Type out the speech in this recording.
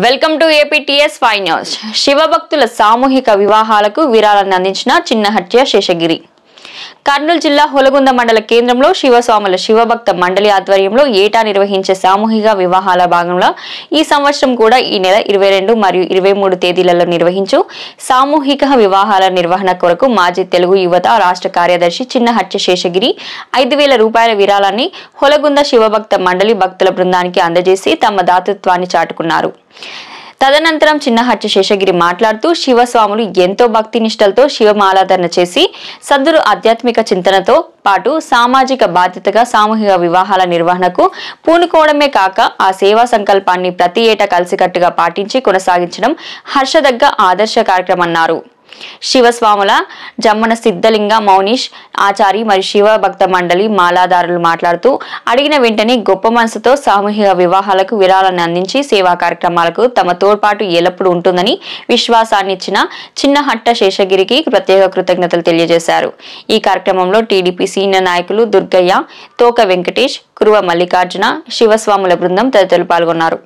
Welcome to APTS 5 news. శివభక్తుల సామూహిక వివాహాలకు విరాళాన్ని అందించిన చిన్నహట్య శేషగిరి. కర్నూలు జిల్లా హొలగుంద మండల కేంద్రంలో శివస్వాముల శివభక్త మండలి ఆధ్వర్యంలో ఏటా నిర్వహించే సామూహిక వివాహాల భాగంలో ఈ సంవత్సరం కూడా ఈ నెల 22 మరియు 23 తేదీలలో నిర్వహించు సామూహిక వివాహాల నిర్వహణ కొరకు మాజీ తెలుగు యువత రాష్ట్ర కార్యదర్శి చిన్నహట్య శేషగిరి 5,000 రూపాయల విరాళాన్ని హొలగుంద శివభక్త మండలి భక్తుల బృందానికి అందజేసి తమ దాతృత్వాన్ని చాటుకున్నారు. తదనంతరం చిన్నహట్య శేషగిరి మాట్లాడుతూ శివస్వాములు ఎంతో భక్తి నిష్టలతో శివమాలాధరణ చేసి సద్గురు ఆధ్యాత్మిక చింతనతో పాటు సామాజిక బాధ్యతగా సామూహిక వివాహాల నిర్వహణకు పూనుకోవడమే కాక ఆ సేవా సంకల్పాన్ని ప్రతి ఏటా కలిసికట్టుగా పాటించి కొనసాగించడం హర్షదగ్గ ఆదర్శ కార్యక్రమన్నారు. శివస్వాముల జమ్మన సిద్ధలింగ మౌనీష్ ఆచారి మరియు శివ భక్త మండలి మాలాదారులు మాట్లాడుతూ అడిగిన వెంటనే గొప్ప మనసుతో సామూహిక వివాహాలకు విరాళాన్ని అందించి సేవా కార్యక్రమాలకు తమ తోడ్పాటు ఎల్లప్పుడూ ఉంటుందని విశ్వాసాన్ని ఇచ్చిన చిన్నహట్ట శేషగిరికి ప్రత్యేక కృతజ్ఞతలు తెలియజేశారు. ఈ కార్యక్రమంలో టీడీపీ సీనియర్ నాయకులు దుర్గయ్య, తోక వెంకటేష్, కురువ మల్లికార్జున, శివస్వాముల బృందం తదితరులు పాల్గొన్నారు.